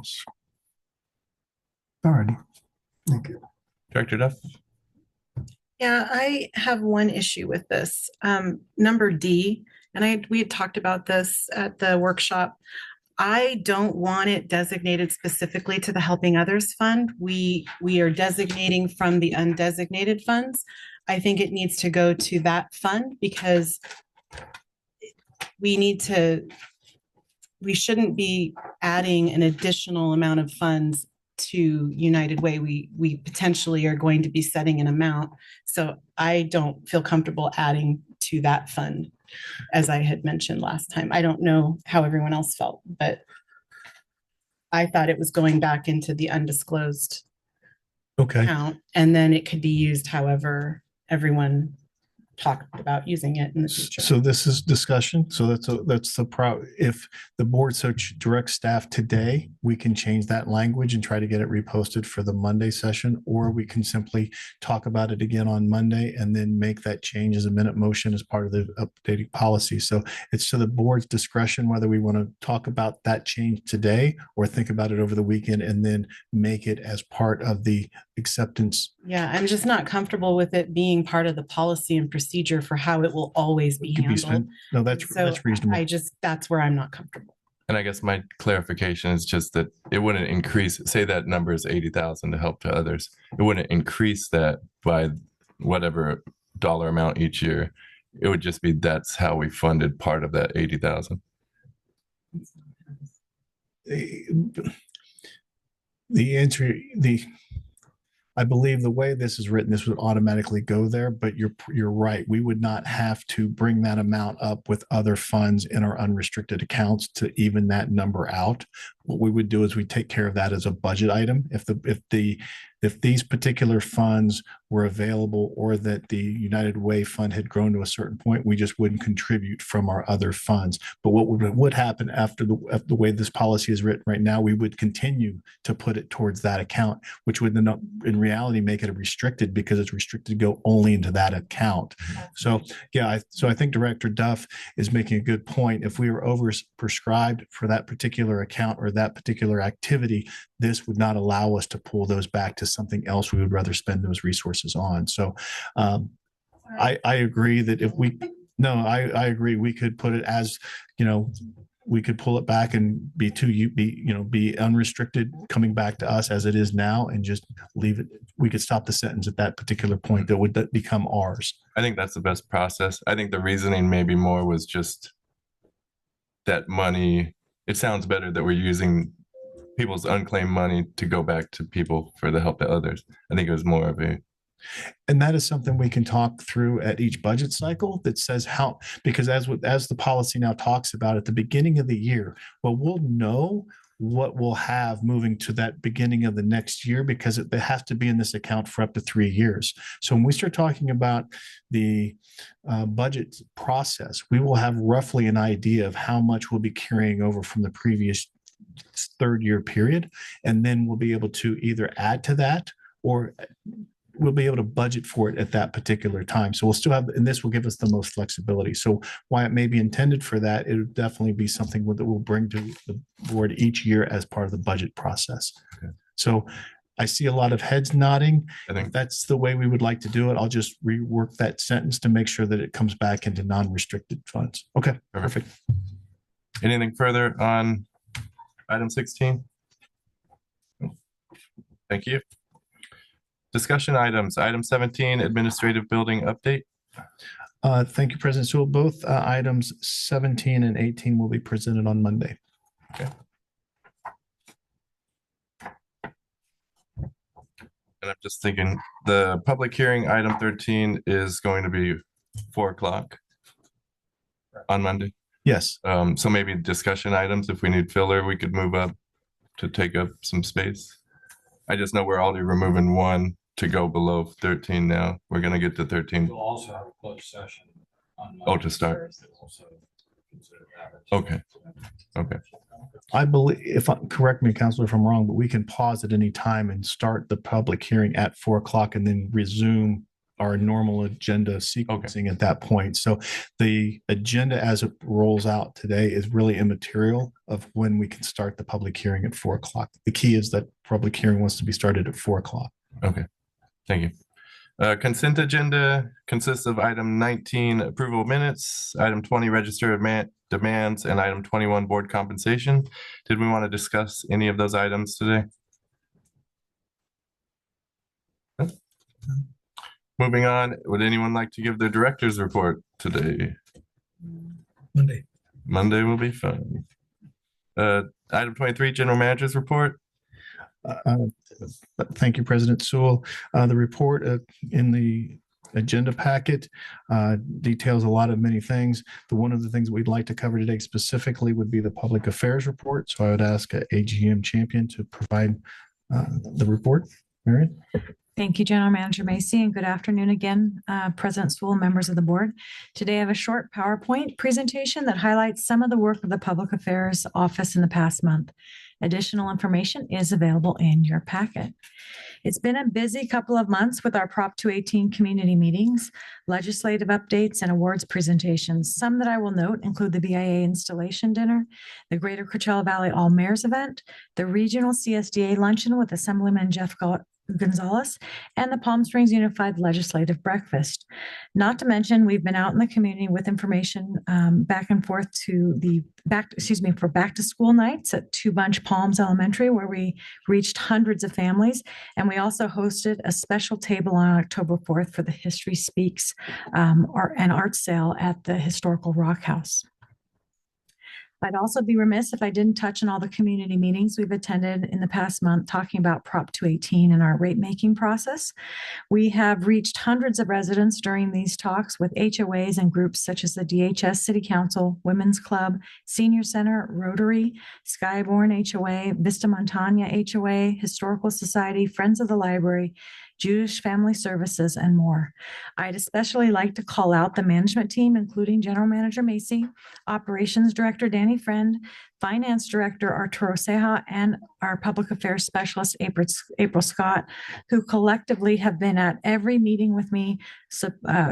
All righty. Thank you. Director Duff. Yeah, I have one issue with this. Number D, and we had talked about this at the workshop. I don't want it designated specifically to the Helping Others Fund. We are designating from the undesignated funds. I think it needs to go to that fund because we shouldn't be adding an additional amount of funds to United Way. We potentially are going to be setting an amount. So I don't feel comfortable adding to that fund, as I had mentioned last time. I don't know how everyone else felt, but I thought it was going back into the undisclosed Okay. account, and then it could be used however everyone talked about using it in the future. So this is discussion. So that's if the board directs staff today, we can change that language and try to get it reposted for the Monday session, or we can simply talk about it again on Monday and then make that change as a minute motion as part of the updating policy. So it's to the board's discretion whether we want to talk about that change today or think about it over the weekend and then make it as part of the acceptance. Yeah, I'm just not comfortable with it being part of the policy and procedure for how it will always be Could be handled. spent. No, that's So reasonable. that's where I'm not comfortable. And I guess my clarification is just that it wouldn't increase, say that number is 80,000 to help to others. It wouldn't increase that by whatever dollar amount each year. It would just be, that's how we funded part of that 80,000. The answer, I believe the way this is written, this would automatically go there, but you're right. We would not have to bring that amount up with other funds in our unrestricted accounts to even that number out. What we would do is we take care of that as a budget item. If these particular funds were available or that the United Way fund had grown to a certain point, we just wouldn't contribute from our other funds. But what would happen after the way this policy is written right now, we would continue to put it towards that account, which would then in reality make it restricted because it's restricted to go only into that account. So yeah, I think Director Duff is making a good point. If we were overprescribed for that particular account or that particular activity, this would not allow us to pull those back to something else we would rather spend those resources on. So I agree that I agree. We could put it as, we could pull it back and be unrestricted coming back to us as it is now and just leave it. We could stop the sentence at that particular point that would become ours. I think that's the best process. I think the reasoning maybe more was just that money. It sounds better that we're using people's unclaimed money to go back to people for the help to others. I think it was more of a. And that is something we can talk through at each budget cycle that says how, because as the policy now talks about at the beginning of the year, well, we'll know what we'll have moving to that beginning of the next year because it has to be in this account for up to 3 years. So when we start talking about the budget process, we will have roughly an idea of how much we'll be carrying over from the previous third year period. And then we'll be able to either add to that or we'll be able to budget for it at that particular time. So we'll still have, and this will give us the most flexibility. So while it may be intended for that, it would definitely be something that we'll bring to the board each year as part of the budget process. Okay. So I see a lot of heads nodding. I think if that's the way we would like to do it. I'll just rework that sentence to make sure that it comes back into non-restricted funds. Okay, perfect. Anything further on item 16? Thank you. Discussion items. Item 17, administrative building update. Thank you, President Sewell. Both items 17 and 18 will be presented on Monday. Okay. And I'm just thinking the public hearing, item 13 is going to be 4 o'clock on Monday. Yes. So maybe discussion items, if we need filler, we could move up to take up some space. I just know we're already removing 1 to go below 13 now. We're going to get to 13. We'll also have a closed session on Monday. Oh, to start. Okay. Okay. I believe, correct me, Counselor, if I'm wrong, but we can pause at any time and start the public hearing at 4 o'clock and then resume our normal agenda sequencing at that point. So the agenda as it rolls out today is really immaterial of when we can start the public hearing at 4 o'clock. The key is that public hearing wants to be started at 4 o'clock. Okay. Thank you. Consent agenda consists of item 19, approval of minutes, item 20, register of demands, and item 21, board compensation. Did we want to discuss any of those items today? No? Moving on, would anyone like to give their director's report today? Monday will be fun. Item 23, general manager's report. Thank you, President Sewell. The report in the agenda packet details a lot of many things. But one of the things we'd like to cover today specifically would be the public affairs report. So I would ask AGM Champion to provide the report. Marion? Thank you, General Manager Macy, and good afternoon again, President Sewell, members of the board. Today I have a short PowerPoint presentation that highlights some of the work of the Public Affairs Office in the past month. Additional information is available in your packet. It's been a busy couple of months with our Prop 218 community meetings, legislative updates, and awards presentations. Some that I will note include the BIA installation dinner, the Greater Coachella Valley All Mayors event, the regional CSDA luncheon with Assemblyman Jeff Gonzalez, and the Palm Springs Unified Legislative Breakfast. Not to mention, we've been out in the community with information back and forth to for back to school nights at Two Bunch Palms Elementary, where we reached hundreds of families. And we also hosted a special table on October 4th for the History Speaks art sale at the Historical Rock House. I'd also be remiss if I didn't touch on all the community meetings we've attended in the past month talking about Prop 218 and our rate making process. We have reached hundreds of residents during these talks with HOAs and groups such as the DHS City Council, Women's Club, Senior Center, Rotary, Skyborn HOA, Vista Montana HOA, Historical Society, Friends of the Library, Jewish Family Services, and more. I'd especially like to call out the management team, including General Manager Macy, Operations Director Danny Friend, Finance Director Arturo Ceja, and our Public Affairs Specialist April Scott, who collectively have been at every meeting with me,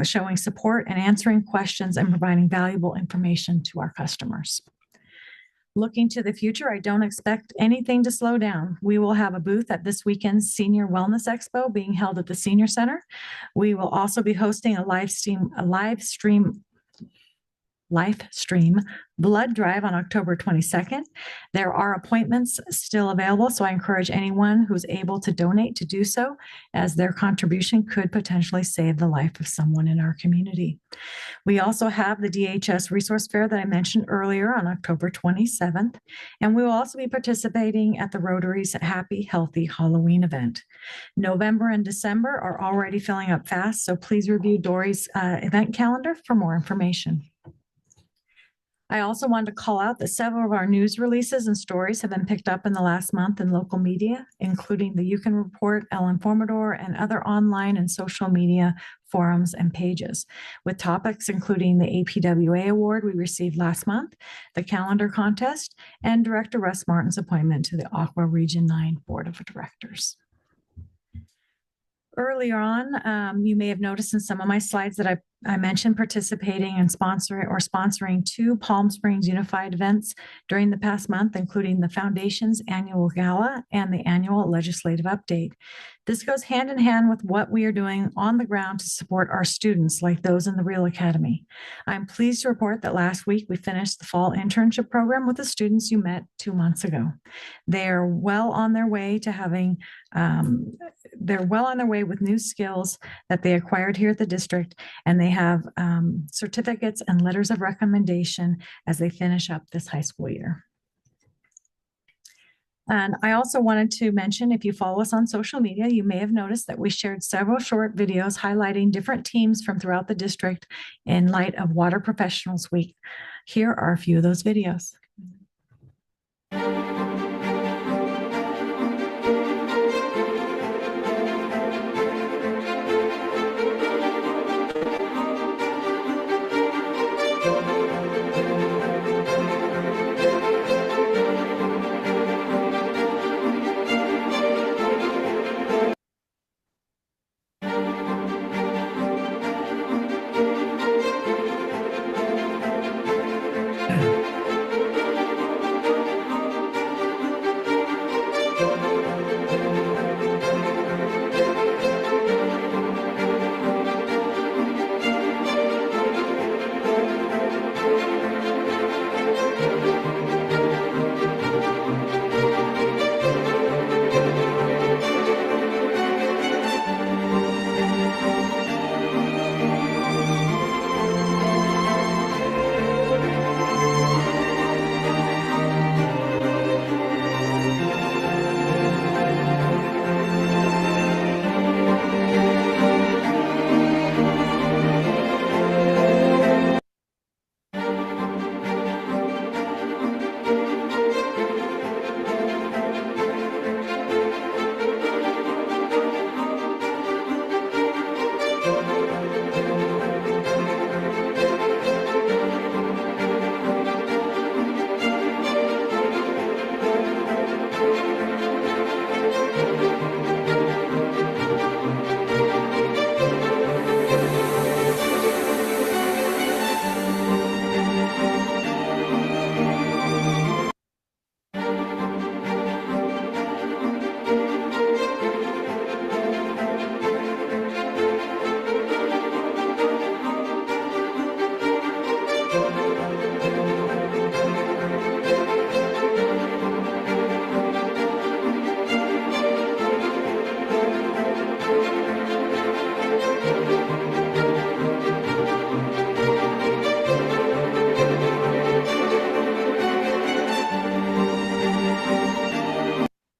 showing support and answering questions and providing valuable information to our customers. Looking to the future, I don't expect anything to slow down. We will have a booth at this weekend's Senior Wellness Expo being held at the Senior Center. We will also be hosting a live stream blood drive on October 22nd. There are appointments still available, so I encourage anyone who's able to donate to do so, as their contribution could potentially save the life of someone in our community. We also have the DHS Resource Fair that I mentioned earlier on October 27th, and we will also be participating at the Rotary's Happy Healthy Halloween event. November and December are already filling up fast, so please review Dory's event calendar for more information. I also wanted to call out that several of our news releases and stories have been picked up in the last month in local media, including the Yukon Report, El Informador, and other online and social media forums and pages, with topics including the APWA award we received last month, the calendar contest, and Director Russ Martin's appointment to the Aqua Region 9 Board of Directors. Earlier on, you may have noticed in some of my slides that I mentioned participating and sponsoring two Palm Springs Unified events during the past month, including the Foundation's annual gala and the annual legislative update. This goes hand in hand with what we are doing on the ground to support our students, like those in the Real Academy. I'm pleased to report that last week we finished the fall internship program with the students you met 2 months ago. They're well on their way to having with new skills that they acquired here at the district, and they have certificates and letters of recommendation as they finish up this high school year. And I also wanted to mention, if you follow us on social media, you may have noticed that we shared several short videos highlighting different teams from throughout the district in light of Water Professionals Week. Here are a few of those videos.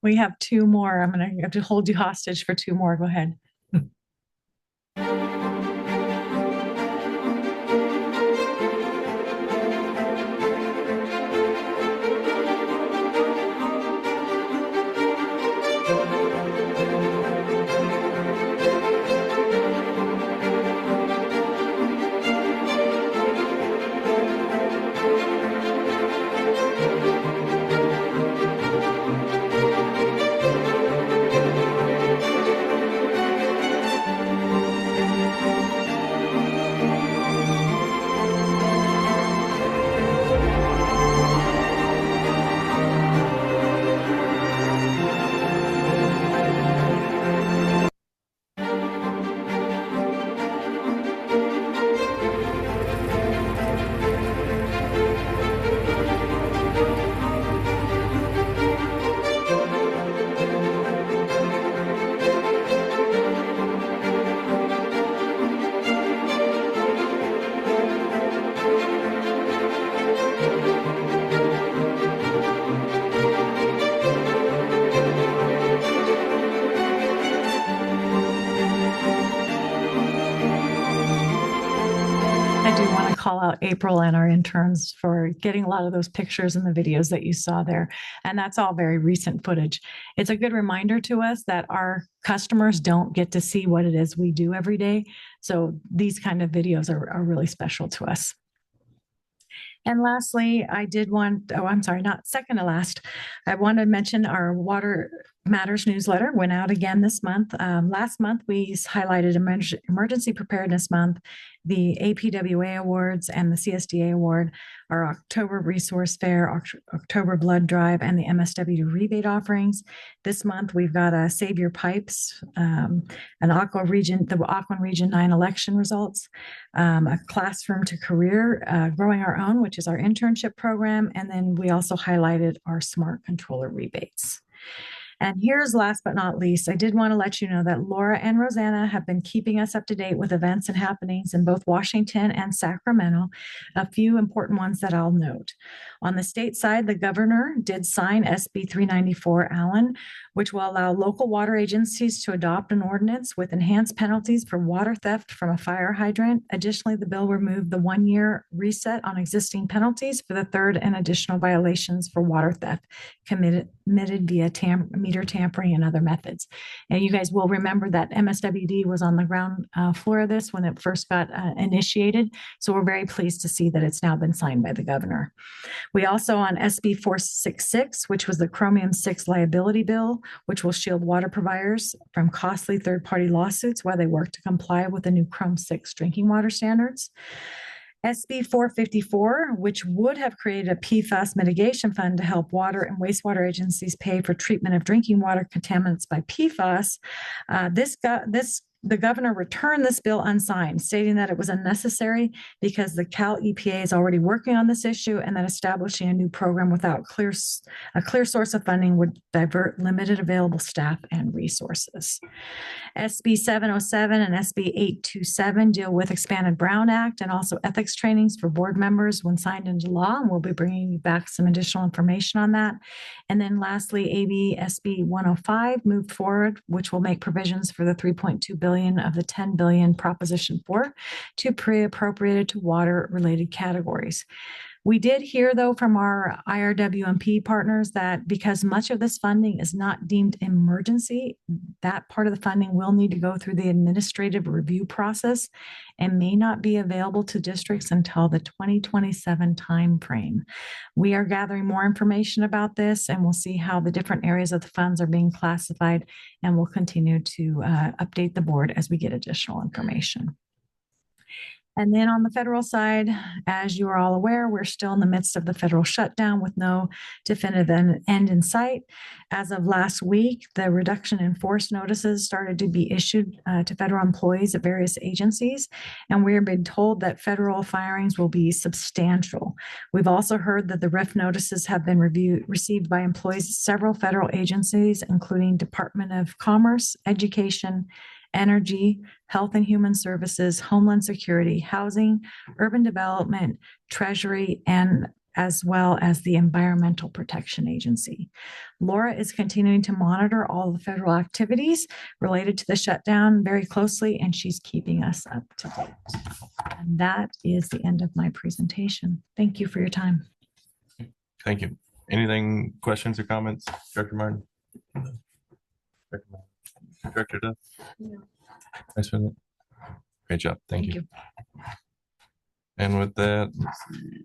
We have two more. I'm going to have to hold you hostage for two more. Go ahead. I do want to call out April and our interns for getting a lot of those pictures and the videos that you saw there. And that's all very recent footage. It's a good reminder to us that our customers don't get to see what it is we do every day. So these kind of videos are really special to us. And lastly, not second to last, I want to mention our Water Matters newsletter went out again this month. Last month, we highlighted Emergency Preparedness Month, the APWA Awards and the CSDA Award, our October Resource Fair, October Blood Drive, and the MSWD rebate offerings. This month, we've got a Save Your Pipes, the Aquan Region 9 election results, a Classroom to Career, Growing Our Own, which is our internship program. And then we also highlighted our Smart Controller rebates. And here's last but not least, I did want to let you know that Laura and Rosanna have been keeping us up to date with events and happenings in both Washington and Sacramento. A few important ones that I'll note. On the state side, the governor did sign SB 394 Allen, which will allow local water agencies to adopt an ordinance with enhanced penalties for water theft from a fire hydrant. Additionally, the bill removed the 1-year reset on existing penalties for the third and additional violations for water theft committed via meter tampering and other methods. And you guys will remember that MSWD was on the ground floor of this when it first got initiated. So we're very pleased to see that it's now been signed by the governor. We also on SB 466, which was the Chromium 6 liability bill, which will shield water providers from costly third-party lawsuits while they work to comply with the new Chrome 6 drinking water standards. SB 454, which would have created a PFAS mitigation fund to help water and wastewater agencies pay for treatment of drinking water contaminants by PFAS. The governor returned this bill unsigned, stating that it was unnecessary because the Cal EPA is already working on this issue and that establishing a new program without a clear source of funding would divert limited available staff and resources. SB 707 and SB 827 deal with expanded Brown Act and also ethics trainings for board members when signed into law, and we'll be bringing you back some additional information on that. And then lastly, SB 105 moved forward, which will make provisions for the $3.2 billion of the $10 billion Proposition 4 to pre-appropriated to water-related categories. We did hear, though, from our IRWMP partners that because much of this funding is not deemed emergency, that part of the funding will need to go through the administrative review process and may not be available to districts until the 2027 timeframe. We are gathering more information about this, and we'll see how the different areas of the funds are being classified, and we'll continue to update the board as we get additional information. And then on the federal side, as you are all aware, we're still in the midst of the federal shutdown with no definitive end in sight. As of last week, the reduction in force notices started to be issued to federal employees at various agencies, and we are being told that federal firings will be substantial. We've also heard that the RIF notices have been received by employees of several federal agencies, including Department of Commerce, Education, Energy, Health and Human Services, Homeland Security, Housing, Urban Development, Treasury, and as well as the Environmental Protection Agency. Laura is continuing to monitor all the federal activities related to the shutdown very closely, and she's keeping us up to date. And that is the end of my presentation. Thank you for your time. Thank you. Anything, questions or comments, Director Martin? Director Duff? Vice President? Great job. Thank you. And with that, let's see.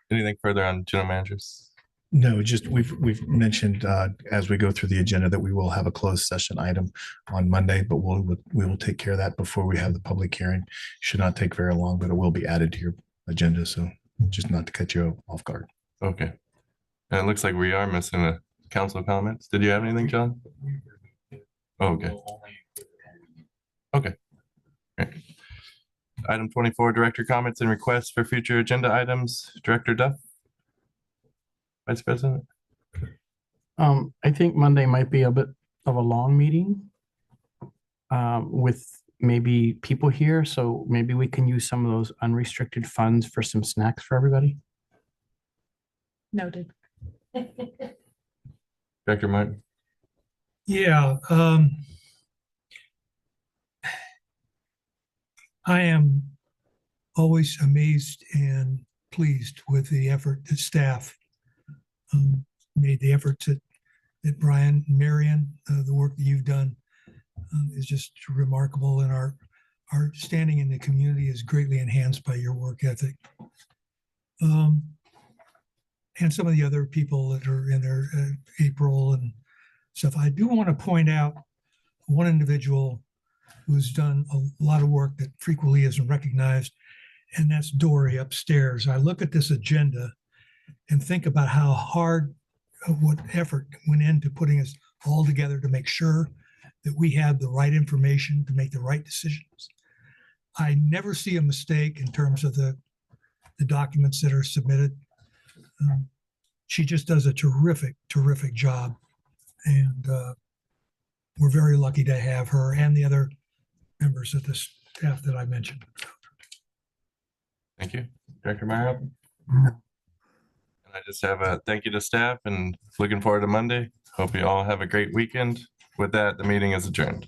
Anything further on general managers? No, just we've mentioned as we go through the agenda that we will have a closed session item on Monday, but we will take care of that before we have the public hearing. Should not take very long, but it will be added to your agenda. So just not to cut you off guard. Okay. And it looks like we are missing a council comments. Did you have anything, John? Oh, okay. Okay. Great. Item 24, director comments and requests for future agenda items. Director Duff? Vice President? I think Monday might be a bit of a long meeting with maybe people here. So maybe we can use some of those unrestricted funds for some snacks for everybody. Noted. Director Martin? Yeah, I am always amazed and pleased with the effort that staff made, the efforts that Brian, Marion, the work that you've done is just remarkable, and our standing in the community is greatly enhanced by your work ethic. And some of the other people that are in there, April and stuff. I do want to point out one individual who's done a lot of work that frequently isn't recognized, and that's Dory upstairs. I look at this agenda and think about how hard, what effort went into putting us all together to make sure that we had the right information to make the right decisions. I never see a mistake in terms of the documents that are submitted. She just does a terrific job, and we're very lucky to have her and the other members of the staff that I mentioned. Thank you. Director Meyer? And I just have a thank you to staff and looking forward to Monday. Hope you all have a great weekend. With that, the meeting is adjourned.